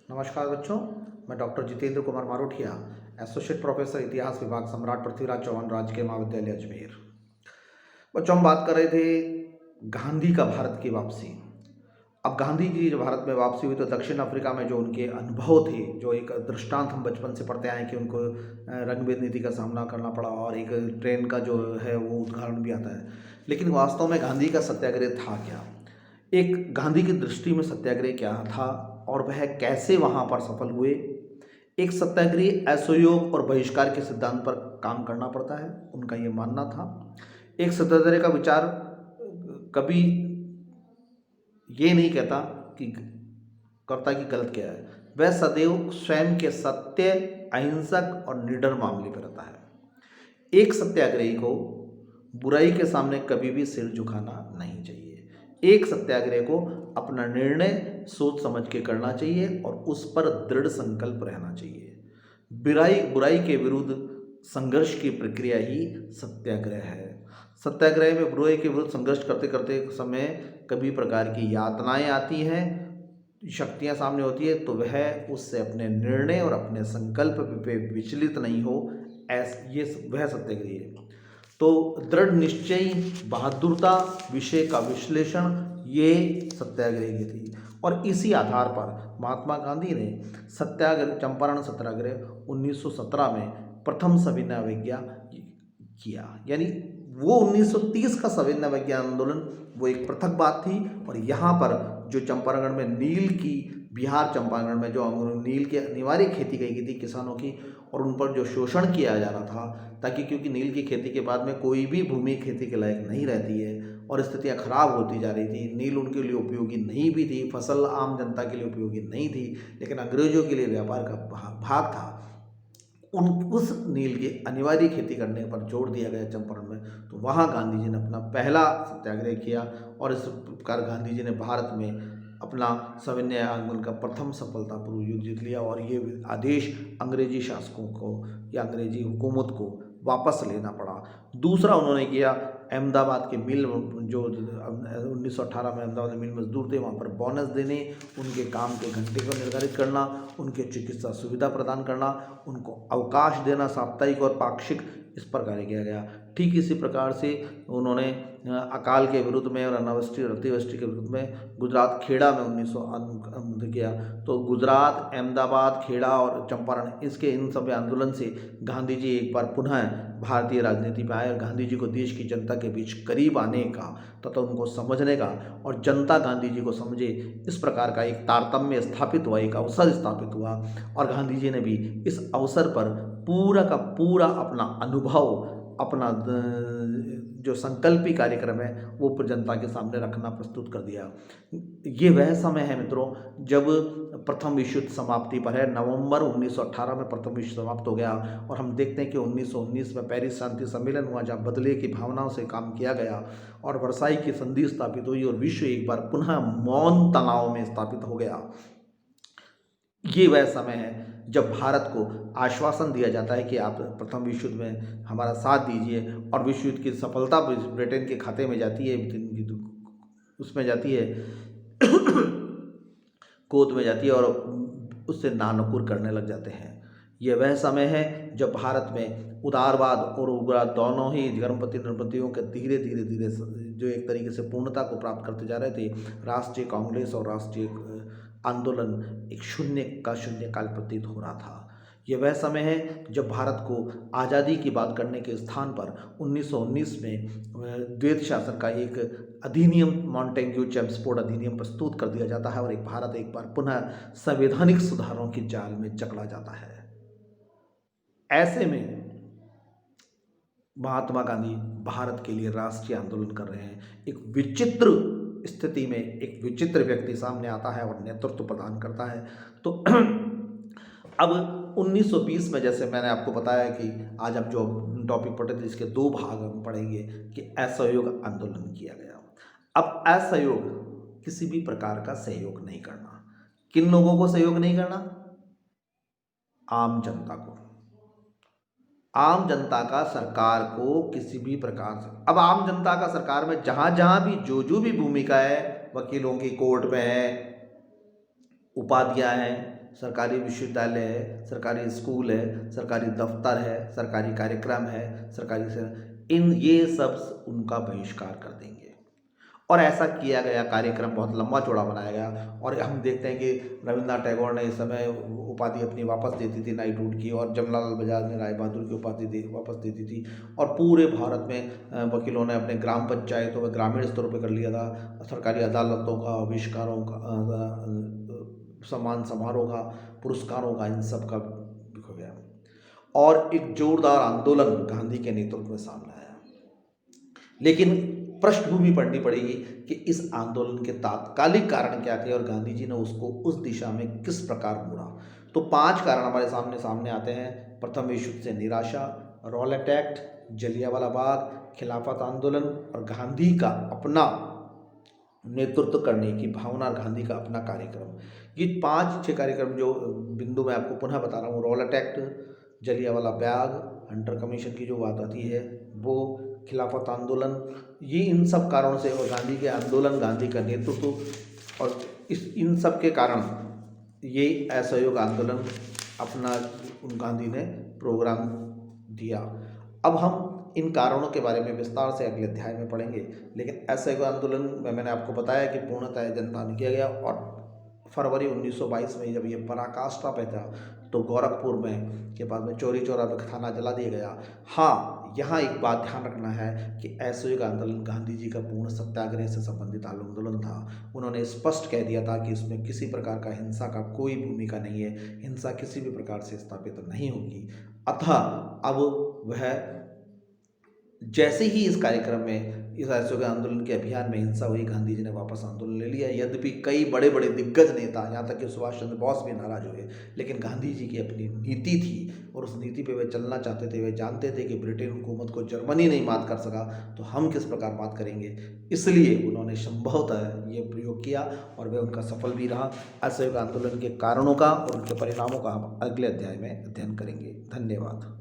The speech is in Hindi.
नमस्कार बच्चों, मैं doctor Jitendra Kumar Marothia, associate professor इतिहास विभाग, सम्राट पृथ्वीराज चौहान राजकीय महाविद्यालय अजमेर। बच्चों, हम बात कर रहे थे गांधी का भारत की वापसी। अब गांधी की जो भारत में वापसी हुई तो दक्षिण अफ्रीका में जो उनके अनुभव थे, जो एक दृष्टांत हम बचपन से पढ़ते आए कि उनको रंगभेद नीति का सामना करना पड़ा और एक ट्रेन का जो है वो उदाहरण भी आता है। लेकिन वास्तव में गांधी का सत्याग्रह था क्या? एक गांधी की दृष्टि में सत्याग्रह क्या था और वह कैसे वहाँ पर सफल हुए? एक सत्याग्रही असहयोग और बहिष्कार के सिद्धांत पर काम करना पड़ता है, उनका ये मानना था। एक सत्याग्रह का विचार कभी ये नहीं कहता कि करता कि गलत क्या है, वह सदैव स्वयं के सत्य, अहिंसक और निडर मामले पर रहता है। एक सत्याग्रही को बुराई के सामने कभी भी सिर झुकाना नहीं चाहिए। एक सत्याग्रह को अपना निर्णय सोच समझ के करना चाहिए और उस पर दृढ़ संकल्प रहना चाहिए। बुराई के विरुद्ध संघर्ष की प्रक्रिया ही सत्याग्रह है। सत्याग्रह में बुराई के विरुद्ध संघर्ष करते करते समय कभी प्रकार की यातनाएं आती हैं, शक्तियां सामने होती है, तो वह उससे अपने निर्णय और अपने संकल्प पे विचलित नहीं हो, ये वह सत्याग्रही है। तो दृढ़ निश्चय, बहादुरता, विषय का विश्लेषण, ये सत्याग्रह की थी। और इसी आधार पर महात्मा गांधी ने चंपारण सत्याग्रह 1917 में प्रथम सविनय अवज्ञा किया। यानी वो 1930 का सविनय अवज्ञा आंदोलन वो एक पृथक बात थी। और यहाँ पर जो चंपारण में नील की, बिहार चंपारण में जो नील की अनिवार्य खेती की थी किसानों की, और उन पर जो शोषण किया जा रहा था, ताकि क्योंकि नील की खेती के बाद में कोई भी भूमि खेती के लायक नहीं रहती है और स्थितियां खराब होती जा रही थी। नील उनके लिए उपयोगी नहीं भी थी, फसल आम जनता के लिए उपयोगी नहीं थी, लेकिन अंग्रेजों के लिए व्यापार का भाग था। उस नील की अनिवार्य खेती करने पर जोर दिया गया चंपारण में। तो वहाँ गांधी जी ने अपना पहला सत्याग्रह किया और इस प्रकार गांधी जी ने भारत में अपना सविनय आंदोलन का प्रथम सफलतापूर्वक युद्ध जीत लिया और ये आदेश अंग्रेजी शासकों को या अंग्रेजी हुकूमत को वापस लेना पड़ा। दूसरा उन्होंने किया, अहमदाबाद के मिल, जो 1918 में अहमदाबाद में मिल मजदूर थे, वहाँ पर बोनस देने, उनके काम के घंटे को निर्धारित करना, उनके चिकित्सा सुविधा प्रदान करना, उनको अवकाश देना साप्ताहिक और पाक्षिक, इस पर कार्य किया गया। ठीक इसी प्रकार से उन्होंने अकाल के विरुद्ध में और अनावृष्टि और अतिवृष्टि के विरुद्ध में गुजरात खेड़ा में 1900 किया। तो गुजरात, अहमदाबाद, खेड़ा और चंपारण, इन सब आंदोलन से गांधी जी एक बार पुनः भारतीय राजनीति में आए और गांधी जी को देश की जनता के बीच करीब आने का तथा उनको समझने का और जनता गांधी जी को समझे, इस प्रकार का एक तारतम्य स्थापित हुआ, एक अवसर स्थापित हुआ। और गांधी जी ने भी इस अवसर पर पूरा का पूरा अपना अनुभव, अपना जो संकल्पी कार्यक्रम है वो जनता के सामने रखना प्रस्तुत कर दिया। ये वह समय है मित्रों जब प्रथम विश्व युद्ध समाप्ति पर है। नवंबर 1918 में प्रथम विश्व समाप्त हो गया और हम देखते हैं कि 1919 में पेरिस शांति सम्मेलन हुआ, जहाँ बदले की भावनाओं से काम किया गया और वर्साई की संधि स्थापित हुई और विश्व एक बार पुनः मौन तनाव में स्थापित हो गया। ये वह समय है जब भारत को आश्वासन दिया जाता है कि आप प्रथम विश्व युद्ध में हमारा साथ दीजिए, और विश्व युद्ध की सफलता ब्रिटेन के खाते में जाती है, उसमें जाती है गोद में जाती है और उससे नानुकुर करने लग जाते हैं। यह वह समय है जब भारत में उदारवाद और उग्रवाद दोनों ही गर्मपति नरपतियों के धीरे धीरे धीरे जो एक तरीके से पूर्णता को प्राप्त करते जा रहे थे। राष्ट्रीय कांग्रेस और राष्ट्रीय आंदोलन एक शून्य काल प्रतीत हो रहा था। यह वह समय है जब भारत को आज़ादी की बात करने के स्थान पर 1919 में द्वैत शासन का एक अधिनियम, मॉन्टेग्यू चेम्सफोर्ड अधिनियम प्रस्तुत कर दिया जाता है और भारत एक बार पुनः संवैधानिक सुधारों की जाल में जकड़ा जाता है। ऐसे में महात्मा गांधी भारत के लिए राष्ट्रीय आंदोलन कर रहे हैं। एक विचित्र स्थिति में एक विचित्र व्यक्ति सामने आता है और नेतृत्व प्रदान करता है। तो अब 1920 में, जैसे मैंने आपको बताया कि आज हम जो टॉपिक पढ़े थे इसके दो भाग हम पढ़ेंगे कि असहयोग आंदोलन किया गया। अब असहयोग किसी भी प्रकार का सहयोग नहीं करना। किन लोगों को सहयोग नहीं करना? आम जनता को। आम जनता का सरकार को किसी भी प्रकार से, अब आम जनता का सरकार में जहां जहां भी जो भी भूमिका है, वकीलों की कोर्ट में है, उपाधियां हैं, सरकारी विश्वविद्यालय है, सरकारी स्कूल है, सरकारी दफ्तर है, सरकारी कार्यक्रम है, इन ये सब उनका बहिष्कार कर देंगे। और ऐसा किया गया, कार्यक्रम बहुत लंबा चौड़ा बनाया गया। और हम देखते हैं कि रविन्द्रनाथ टैगोर ने इस समय उपाधि अपनी वापस देती थी नाइटहुड की, और जमनालाल बजाज ने राय बहादुर की उपाधि वापस देती थी। और पूरे भारत में वकीलों ने अपने ग्राम पंचायतों में ग्रामीण स्तर पर कर लिया था। सरकारी अदालतों का, आविष्कारों का, सम्मान समारोह का, पुरस्कारों का, इन सब का हो गया। और एक जोरदार आंदोलन गांधी के नेतृत्व में सामने आया। लेकिन पृष्ठभूमि पढ़नी पड़ेगी कि इस आंदोलन के तात्कालिक कारण क्या थे और गांधी जी ने उसको उस दिशा में किस प्रकार मोड़ा। तो 5 कारण हमारे सामने आते हैं। प्रथम विश्व युद्ध से निराशा, रॉलेट एक्ट, जलियांवाला बाग, खिलाफत आंदोलन और गांधी का अपना नेतृत्व करने की भावना, गांधी का अपना कार्यक्रम। ये 5-6 कार्यक्रम जो बिंदु मैं आपको पुनः बता रहा हूँ, Rowlatt act, Jallianwala Bagh, Hunter commission की जो बात आती है वो, खिलाफत आंदोलन, ये इन सब कारणों से, और गांधी के आंदोलन, गांधी का नेतृत्व, और इन सब के कारण ये असहयोग आंदोलन अपना गांधी ने प्रोग्राम दिया। अब हम इन कारणों के बारे में विस्तार से अगले अध्याय में पढ़ेंगे। लेकिन असहयोग आंदोलन में मैंने आपको बताया कि पूर्णतः जनता ने किया गया। और फरवरी 1922 में जब ये पराकाष्ठा पे था तो गोरखपुर में के पास में चौरी चौरा में थाना जला दिया गया। हाँ, यहाँ एक बात ध्यान रखना है कि असहयोग आंदोलन गांधी जी का पूर्ण सत्याग्रह से संबंधित आंदोलन था। उन्होंने स्पष्ट कह दिया था कि इसमें किसी प्रकार का हिंसा का कोई भूमिका नहीं है, हिंसा किसी भी प्रकार से स्थापित नहीं होगी। अतः अब वह जैसे ही इस कार्यक्रम में, इस असहयोग आंदोलन के अभियान में हिंसा हुई, गांधी जी ने वापस आंदोलन ले लिया। यद्यपि कई बड़े बड़े दिग्गज नेता, यहाँ तक कि सुभाष चंद्र बोस भी नाराज हुए, लेकिन गांधी जी की अपनी नीति थी और उस नीति पे वे चलना चाहते थे। वे जानते थे कि ब्रिटेन हुकूमत को जर्मनी नहीं मात कर सका तो हम किस प्रकार मात करेंगे। इसलिए उन्होंने संभवतः ये प्रयोग किया और वह उनका सफल भी रहा। असहयोग आंदोलन के कारणों का और उनके परिणामों का हम अगले अध्याय में अध्ययन करेंगे। धन्यवाद।